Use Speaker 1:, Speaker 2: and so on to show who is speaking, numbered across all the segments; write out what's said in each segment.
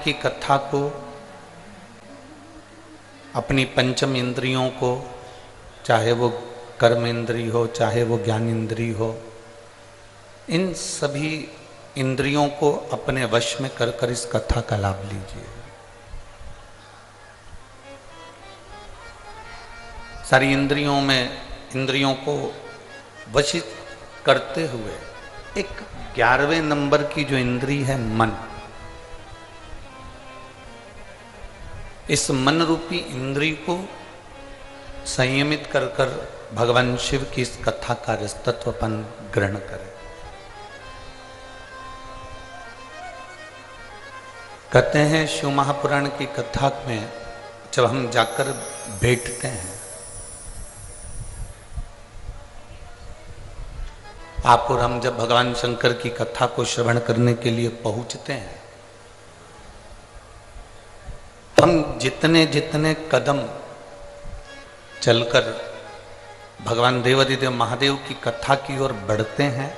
Speaker 1: की कथा को, अपनी पंचम इंद्रियों को, चाहे वो कर्म इंद्री हो, चाहे वो ज्ञान इंद्री हो, इन सभी इंद्रियों को अपने वश में कर कर इस कथा का लाभ लीजिए। सारी इंद्रियों को वशित करते हुए एक 11वें नंबर की जो इंद्री है मन, इस मन रूपी इंद्री को संयमित कर कर भगवान शिव की इस कथा का रसतत्वपन ग्रहण करें। कहते हैं शिव महापुराण की कथा में जब हम जाकर बैठते हैं, आप और हम जब भगवान शंकर की कथा को श्रवण करने के लिए पहुंचते हैं, हम जितने जितने कदम चलकर भगवान देवादिदेव महादेव की कथा की ओर बढ़ते हैं,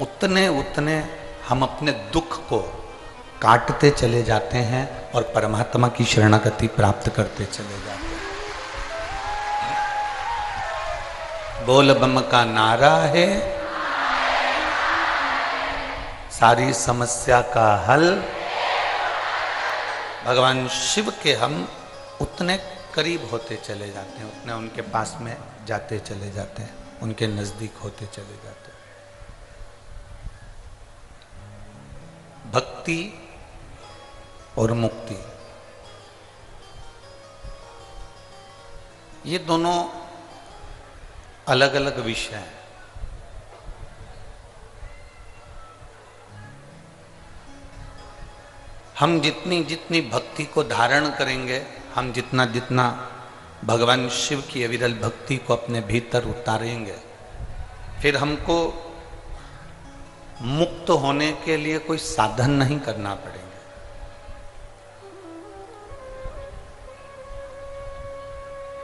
Speaker 1: उतने उतने हम अपने दुख को काटते चले जाते हैं और परमात्मा की शरणागति प्राप्त करते चले जाते हैं। बोल बम का नारा है, सारी समस्या का हल। भगवान शिव के हम उतने करीब होते चले जाते हैं, उतने उनके पास में जाते चले जाते हैं, उनके नजदीक होते चले जाते हैं। भक्ति और मुक्ति, ये दोनों अलग अलग विषय हैं। हम जितनी जितनी भक्ति को धारण करेंगे, हम जितना जितना भगवान शिव की अविरल भक्ति को अपने भीतर उतारेंगे, फिर हमको मुक्त होने के लिए कोई साधन नहीं करना पड़ेगा।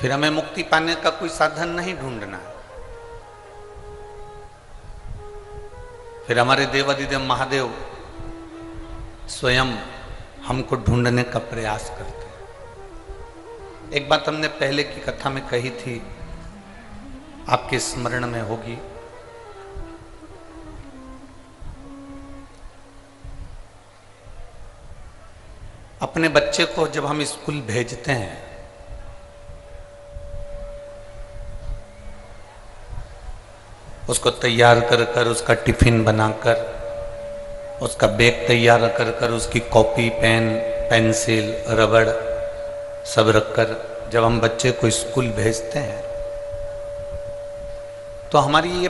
Speaker 1: फिर हमें मुक्ति पाने का कोई साधन नहीं ढूंढना है। फिर हमारे देवादिदेव महादेव स्वयं हमको ढूंढने का प्रयास करते हैं। एक बात हमने पहले की कथा में कही थी, आपके स्मरण में होगी। अपने बच्चे को जब हम स्कूल भेजते हैं, उसको तैयार कर कर, उसका टिफिन बनाकर, उसका बैग तैयार कर कर, उसकी कॉपी, पेन, पेंसिल, रबड़ सब रखकर जब हम बच्चे को स्कूल भेजते हैं, तो हमारी ये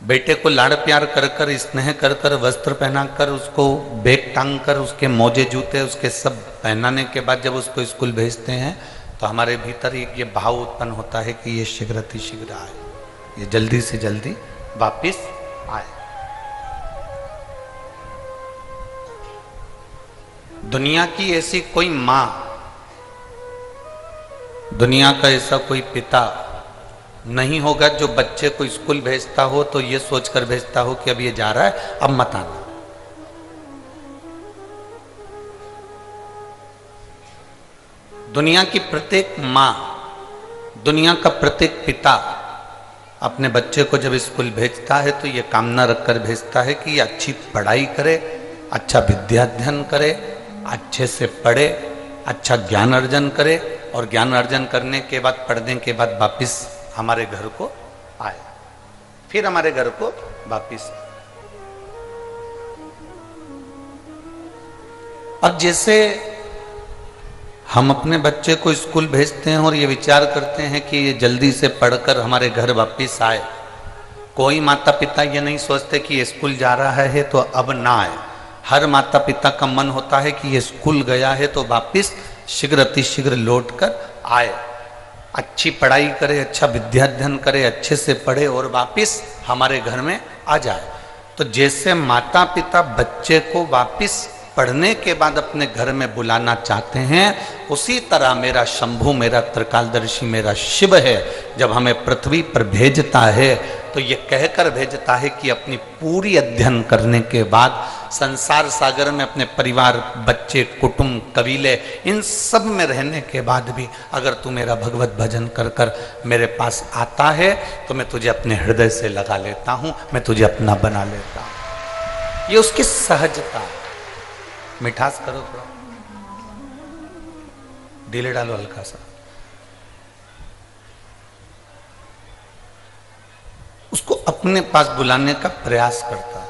Speaker 1: बेटे को लाड़ प्यार कर कर, स्नेह कर कर, वस्त्र पहनाकर, उसको बैग टांग कर, उसके मोजे जूते उसके सब पहनाने के बाद जब उसको स्कूल भेजते हैं, तो हमारे भीतर ये भाव उत्पन्न होता है कि ये शीघ्र आए, ये जल्दी से जल्दी वापिस आए। दुनिया की ऐसी कोई मां, दुनिया का ऐसा कोई पिता नहीं होगा जो बच्चे को स्कूल भेजता हो तो ये सोचकर भेजता हो कि अब ये जा रहा है, अब मत आना। दुनिया की प्रत्येक मां, दुनिया का प्रत्येक पिता अपने बच्चे को जब स्कूल भेजता है तो ये कामना रखकर भेजता है कि ये अच्छी पढ़ाई करे, अच्छा विद्याध्ययन करे, अच्छे से पढ़े, अच्छा ज्ञान अर्जन करे, और ज्ञान अर्जन करने के बाद, पढ़ने के बाद वापिस हमारे घर को आए, फिर हमारे घर को वापिस। अब जैसे हम अपने बच्चे को स्कूल भेजते हैं और ये विचार करते हैं कि ये जल्दी से पढ़कर हमारे घर वापिस आए, कोई माता पिता ये नहीं सोचते कि ये स्कूल जा रहा है तो अब ना आए। हर माता पिता का मन होता है कि ये स्कूल गया है तो वापिस शीघ्र अतिशीघ्र लौट कर आए, अच्छी पढ़ाई करे, अच्छा विद्याध्ययन करे, अच्छे से पढ़े और वापिस हमारे घर में आ जाए। तो जैसे माता पिता बच्चे को वापिस पढ़ने के बाद अपने घर में बुलाना चाहते हैं, उसी तरह मेरा शंभु, मेरा त्रिकालदर्शी, मेरा शिव है, जब हमें पृथ्वी पर भेजता है तो ये कहकर भेजता है कि अपनी पूरी अध्ययन करने के बाद संसार सागर में अपने परिवार, बच्चे, कुटुंब, कबीले, इन सब में रहने के बाद भी अगर तू मेरा भगवत भजन कर कर मेरे पास आता है तो मैं तुझे अपने हृदय से लगा लेता हूँ, मैं तुझे अपना बना लेता हूँ। ये उसकी सहजता। मिठास करो थोड़ा, ढीले डालो हल्का सा। उसको अपने पास बुलाने का प्रयास करता है,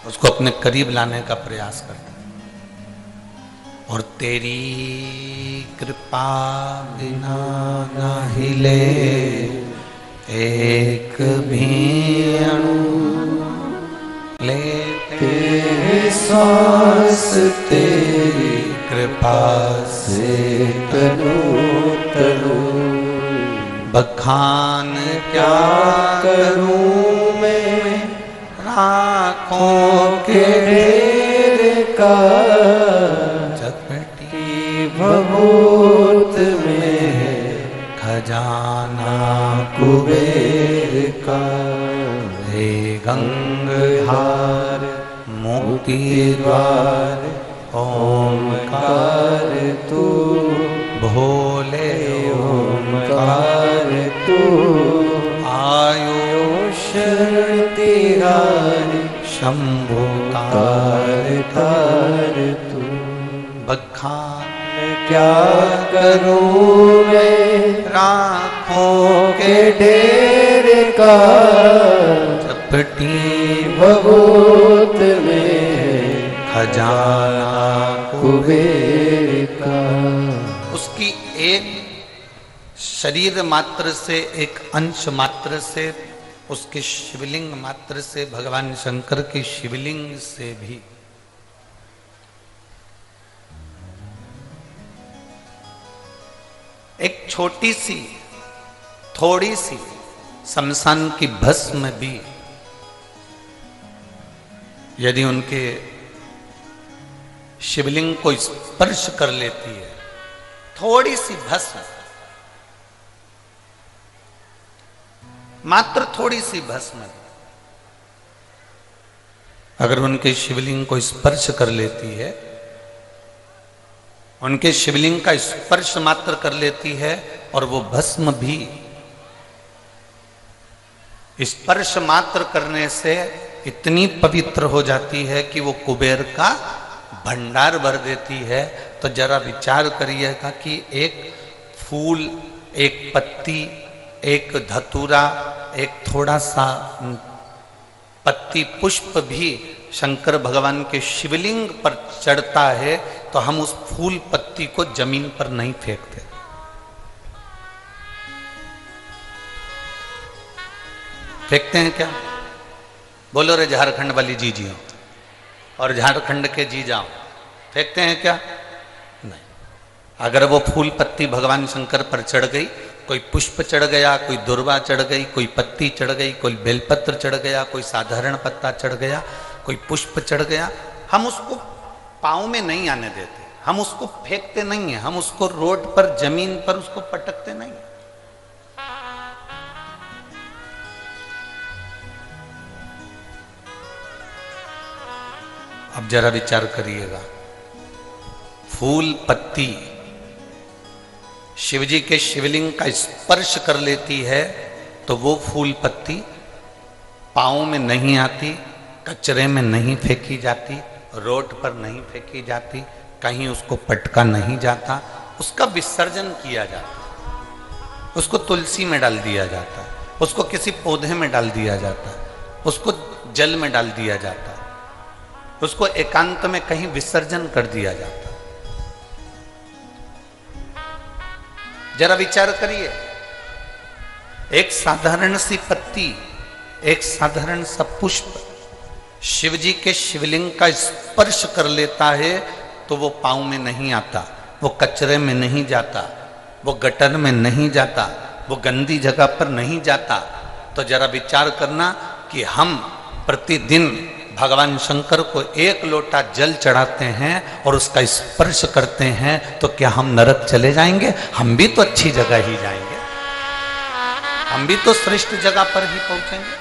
Speaker 1: उसको अपने करीब लाने का प्रयास करता है। और तेरी कृपा बिना ना हिले एक भी अणु, लेते सांस तेरी कृपा से तनु तनु। बखान क्या करूं मैं राखों के ढेर का, चपटी भभूत में खजाना कुबेर का। हे गंगाधार मुक्ति द्वार ओमकार तू, भोले ओमकार तू। आयुष तिहारी शंभु तार तार तू। बखान क्या करूं मैं राखों के ढेर का, चपटी भभूत में खजाना कुबेर का। उसकी एक शरीर मात्र से, एक अंश मात्र से, उसके शिवलिंग मात्र से, भगवान शंकर के शिवलिंग से भी एक छोटी सी, थोड़ी सी शमशान की भस्म भी यदि उनके शिवलिंग को स्पर्श कर लेती है, थोड़ी सी भस्म, मात्र थोड़ी सी भस्म अगर उनके शिवलिंग को स्पर्श कर लेती है, उनके शिवलिंग का स्पर्श मात्र कर लेती है, और वो भस्म भी स्पर्श मात्र करने से इतनी पवित्र हो जाती है कि वो कुबेर का भंडार भर देती है। तो जरा विचार करिएगा कि एक फूल, एक पत्ती, एक धतूरा, एक थोड़ा सा पत्ती पुष्प भी शंकर भगवान के शिवलिंग पर चढ़ता है तो हम उस फूल पत्ती को जमीन पर नहीं फेंकते। फेंकते हैं क्या? बोलो रे झारखंड वाली जी जियो और झारखंड के जी जाओ, फेंकते हैं क्या? नहीं। अगर वो फूल पत्ती भगवान शंकर पर चढ़ गई, कोई पुष्प चढ़ गया, कोई दुर्वा चढ़ गई, कोई पत्ती चढ़ गई, कोई बेलपत्र चढ़ गया, कोई साधारण पत्ता चढ़ गया, कोई पुष्प चढ़ गया, हम उसको पाँव में नहीं आने देते, हम उसको फेंकते नहीं है, हम उसको रोड पर, जमीन पर उसको पटकते नहीं। अब जरा विचार करिएगा, फूल पत्ती शिवजी के शिवलिंग का स्पर्श कर लेती है तो वो फूल पत्ती पाँव में नहीं आती, कचरे में नहीं फेंकी जाती, रोड पर नहीं फेंकी जाती, कहीं उसको पटका नहीं जाता, उसका विसर्जन किया जाता, उसको तुलसी में डाल दिया जाता, उसको किसी पौधे में डाल दिया जाता, उसको जल में डाल दिया जाता, उसको एकांत में कहीं विसर्जन कर दिया जाता। जरा विचार करिए, एक साधारण सी पत्ती, एक साधारण सा पुष्प शिवजी के शिवलिंग का स्पर्श कर लेता है तो वो पाँव में नहीं आता, वो कचरे में नहीं जाता, वो गटर में नहीं जाता, वो गंदी जगह पर नहीं जाता। तो जरा विचार करना कि हम प्रतिदिन भगवान शंकर को एक लोटा जल चढ़ाते हैं और उसका स्पर्श करते हैं तो क्या हम नरक चले जाएंगे? हम भी तो अच्छी जगह ही जाएंगे। हम भी तो श्रेष्ठ जगह पर ही पहुंचेंगे।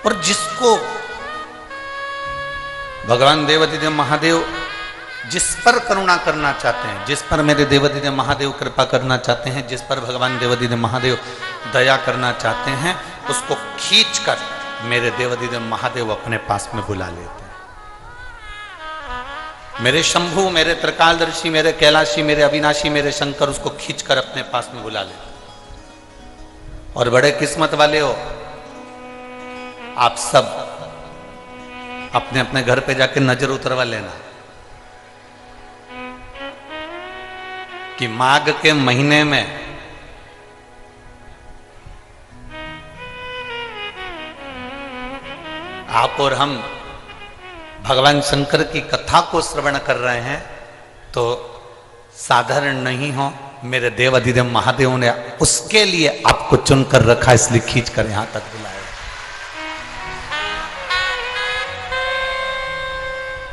Speaker 1: और जिसको भगवान देवाधिदेव महादेव जिस पर करुणा करना चाहते हैं, जिस पर मेरे देवाधिदेव महादेव कृपा करना चाहते हैं, जिस पर भगवान देवाधिदेव महादेव दया करना चाहते हैं, उसको खींचकर मेरे देवाधिदेव महादेव अपने पास में बुला लेते हैं। मेरे शंभु, मेरे त्रिकालदर्शी, मेरे कैलाशी, मेरे अविनाशी, मेरे शंकर उसको खींचकर अपने पास में बुला लेते हैं। और बड़े किस्मत वाले हो आप सब, अपने अपने घर पे जाके नजर उतरवा लेना कि माघ के महीने में आप और हम भगवान शंकर की कथा को श्रवण कर रहे हैं तो साधारण नहीं हो, मेरे देवाधिदेव महादेव ने उसके लिए आपको चुनकर रखा, इसलिए खींचकर यहां तक बुलाया।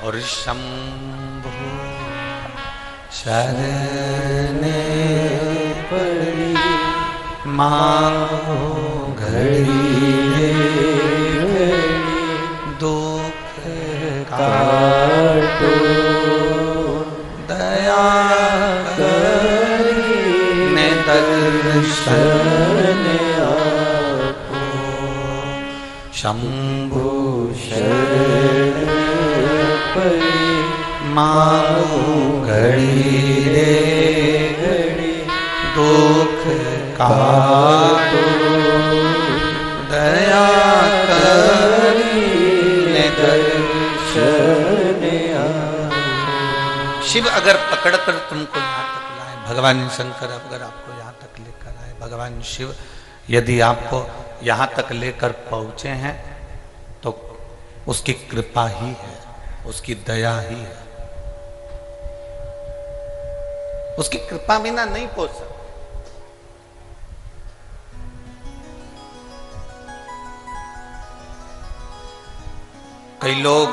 Speaker 1: और शंभु शरणे पड़ी मांगो घड़ी दुख काटो दया करने दर्शन आपो। शंभु शरण मांगो घड़ी रे घड़ी दुख काटो दया करने दर्शन आपो। शिव अगर पकड़कर तुमको यहाँ तक लाए, भगवान शंकर अगर आपको यहाँ तक लेकर आए, भगवान शिव यदि आपको यहाँ तक लेकर पहुँचे हैं तो उसकी कृपा ही है, उसकी दया ही है। उसकी कृपा बिना नहीं पहुंच सकते। कई लोग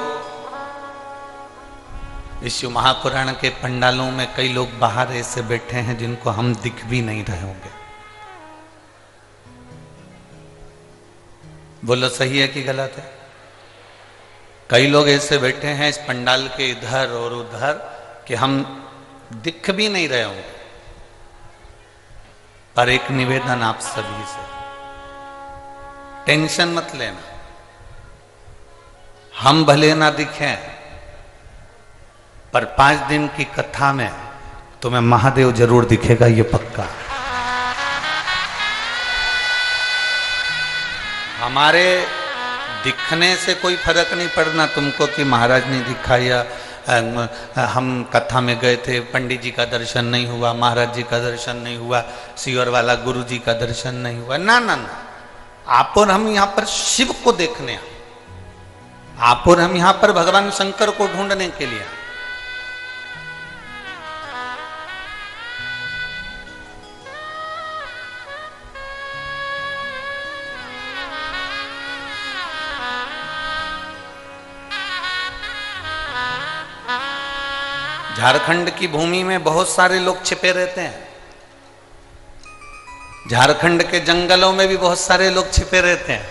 Speaker 1: इस शिव महापुराण के पंडालों में कई लोग बाहर ऐसे बैठे हैं जिनको हम दिख भी नहीं रहे होंगे। बोलो सही है कि गलत है? कई लोग ऐसे बैठे हैं इस पंडाल के इधर और उधर कि हम दिख भी नहीं रहे होंगे। पर एक निवेदन आप सभी से, टेंशन मत लेना, हम भले ना दिखें पर 5 दिन की कथा में तुम्हें महादेव जरूर दिखेगा, ये पक्का। हमारे दिखने से कोई फर्क नहीं पड़ना तुमको कि महाराज ने दिखाया, हम कथा में गए थे, पंडित जी का दर्शन नहीं हुआ, महाराज जी का दर्शन नहीं हुआ, सीवर वाला गुरु जी का दर्शन नहीं हुआ। ना ना ना, आप और हम यहाँ पर शिव को देखने, आप और हम यहाँ पर भगवान शंकर को ढूंढने के लिए। झारखंड की भूमि में बहुत सारे लोग छिपे रहते हैं, झारखंड के जंगलों में भी बहुत सारे लोग छिपे रहते हैं,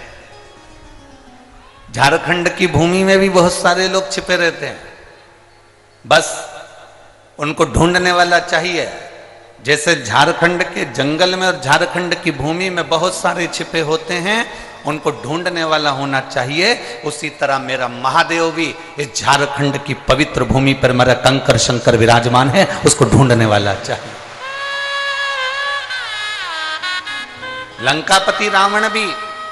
Speaker 1: झारखंड की भूमि में भी बहुत सारे लोग छिपे रहते हैं। बस उनको ढूंढने वाला चाहिए। जैसे झारखंड के जंगल में और झारखंड की भूमि में बहुत सारे छिपे होते हैं, उनको ढूंढने वाला होना चाहिए। उसी तरह मेरा महादेव भी इस झारखंड की पवित्र भूमि पर मेरा कंकर शंकर विराजमान है, उसको ढूंढने वाला चाहिए। लंकापति रावण भी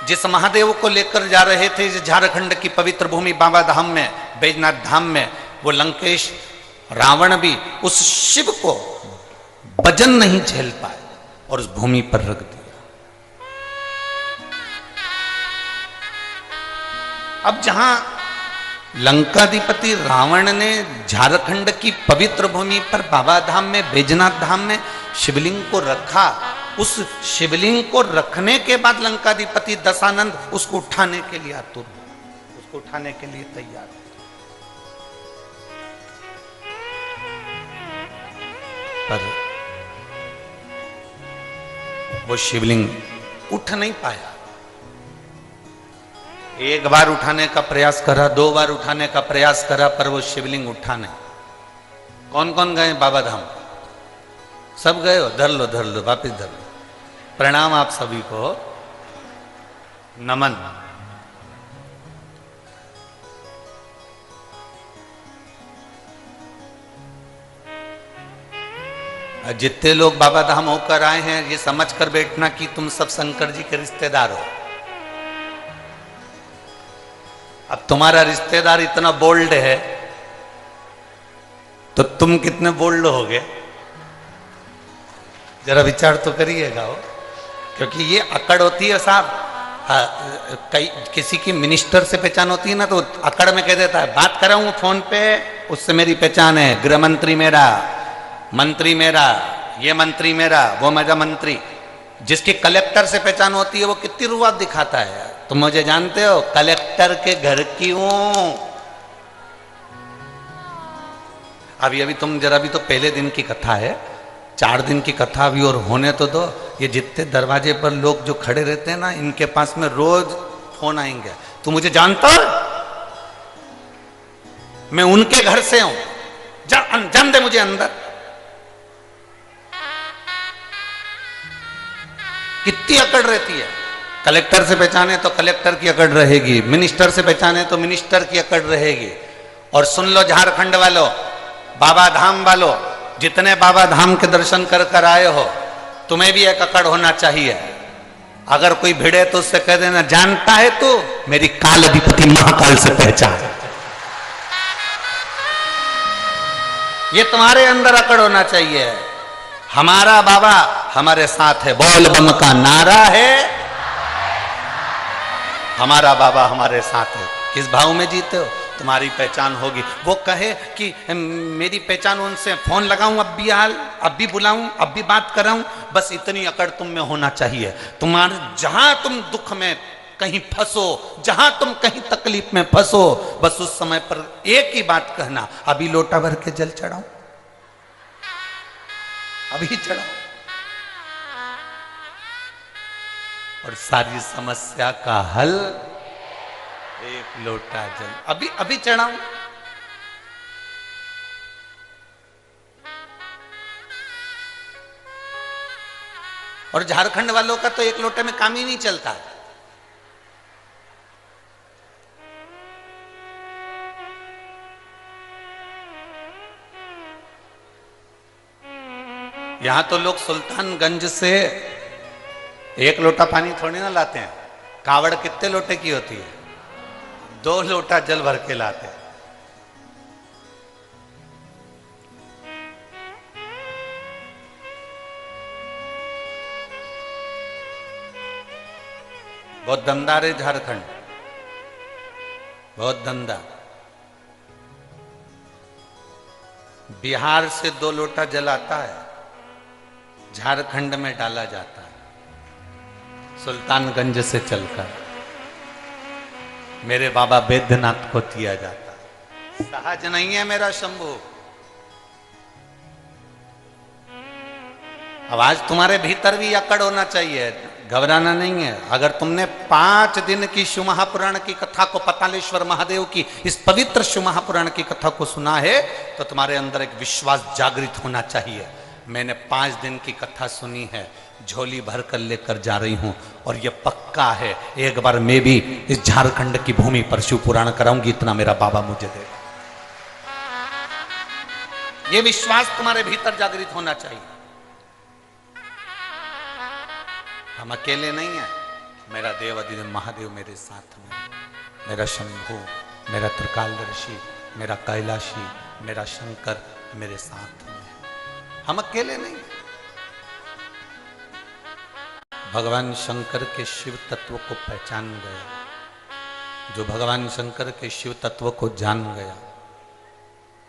Speaker 1: जिस महादेव को लेकर जा रहे थे इस झारखंड की पवित्र भूमि बाबा धाम में, बैजनाथ धाम में, वो लंकेश रावण भी उस शिव को वजन नहीं झेल पाए और उस भूमि पर रख दिया। अब जहां लंकाधिपति रावण ने झारखंड की पवित्र भूमि पर बाबा धाम में, बैजनाथ धाम में शिवलिंग को रखा, उस शिवलिंग को रखने के बाद लंकाधिपति दशानंद उसको उठाने के लिए आतुर हुआ, उसको उठाने के लिए तैयार। पर वो शिवलिंग उठ नहीं पाया। एक बार उठाने का प्रयास करा, 2 बार उठाने का प्रयास करा, पर वो शिवलिंग उठा नहीं। कौन कौन गए बाबा धाम? सब गए हो? धर लो धर लो, वापिस धर लो। प्रणाम आप सभी को, नमन। जितने लोग बाबा धाम होकर आए हैं, ये समझ कर बैठना कि तुम सब शंकर जी के रिश्तेदार हो। अब तुम्हारा रिश्तेदार इतना बोल्ड है तो तुम कितने बोल्ड होगे, जरा विचार तो करिएगा हो। क्योंकि ये अकड़ होती है साहब, कई किसी की मिनिस्टर से पहचान होती है ना, तो अकड़ में कह देता है बात कर रहा हूं फोन पे, उससे मेरी पहचान है, गृह मंत्री मेरा, मंत्री मेरा, ये मंत्री मेरा, वो मेरा मंत्री। जिसकी कलेक्टर से पहचान होती है वो कितनी रुआब दिखाता है। तुम मुझे जानते हो, कलेक्टर के घर की हूं। अभी तुम जरा भी तो पहले दिन की कथा है, 4 दिन की कथा भी और होने तो दो। ये जितने दरवाजे पर लोग जो खड़े रहते हैं ना, इनके पास में रोज फोन आएंगे, तू मुझे जानता है, मैं उनके घर से हूं, जान दे मुझे अंदर। कितनी अकड़ रहती है। कलेक्टर से पहचाने तो कलेक्टर की अकड़ रहेगी, मिनिस्टर से पहचाने तो मिनिस्टर की अकड़ रहेगी। और सुन लो झारखंड वालों, बाबा धाम वालों, जितने बाबा धाम के दर्शन कर कर आए हो, तुम्हें भी एक अकड़ होना चाहिए। अगर कोई भिड़े तो उससे कह देना, जानता है तू मेरी काल अधिपति महाकाल से पहचान। ये तुम्हारे अंदर अकड़ होना चाहिए। हमारा बाबा हमारे साथ है, बोल बम का नारा है, हमारा बाबा हमारे साथ है। किस भाव में जीते हो, तुम्हारी पहचान होगी। वो कहे कि मेरी पहचान उनसे, फोन लगाऊं अब भी, हाल अब भी बुलाऊं, अब भी बात कराऊं, बस इतनी अकड़ तुम में होना चाहिए। तुम्हारे जहां तुम दुख में कहीं फंसो, जहां तुम कहीं तकलीफ में फंसो, बस उस समय पर एक ही बात कहना, अभी लोटा भर के जल चढ़ाऊं, अभी चढ़ाओ, और सारी समस्या का हल एक लोटा जल, अभी अभी चढ़ाऊं। और झारखंड वालों का तो एक लोटे में काम ही नहीं चलता। यहां तो लोग सुल्तानगंज से एक लोटा पानी थोड़ी ना लाते हैं। कावड़ कितने लोटे की होती है? 2 लोटा जल भर के लाते हैं। बहुत दमदार है झारखंड, बहुत दमदार। बिहार से 2 लोटा जल आता है, झारखंड में डाला जाता है सुल्तानगंज से चलकर, मेरे बाबा बैद्यनाथ को दिया जाता है। सहज नहीं है मेरा शंभू। अब आज तुम्हारे भीतर भी अकड़ होना चाहिए, घबराना नहीं है। अगर तुमने 5 दिन की शिव महापुराण की कथा को, पतालेश्वर महादेव की इस पवित्र शिव महापुराण की कथा को सुना है, तो तुम्हारे अंदर एक विश्वास जागृत होना चाहिए। मैंने 5 दिन की कथा सुनी है, झोली भर कर लेकर जा रही हूं, और यह पक्का है एक बार मैं भी इस झारखंड की भूमि पर शिव पुराण कराऊंगी, इतना मेरा बाबा मुझे देगा। यह विश्वास तुम्हारे भीतर जागृत होना चाहिए। हम अकेले नहीं हैं, मेरा देव अधिदेव महादेव मेरे साथ में, मेरा शंभू, मेरा त्रिकालदर्शी, मेरा कैलाशी, मेरा शंकर मेरे साथ में। हम अकेले नहीं। भगवान शंकर के शिव तत्व को पहचान गया, जो भगवान शंकर के शिव तत्व को जान गया,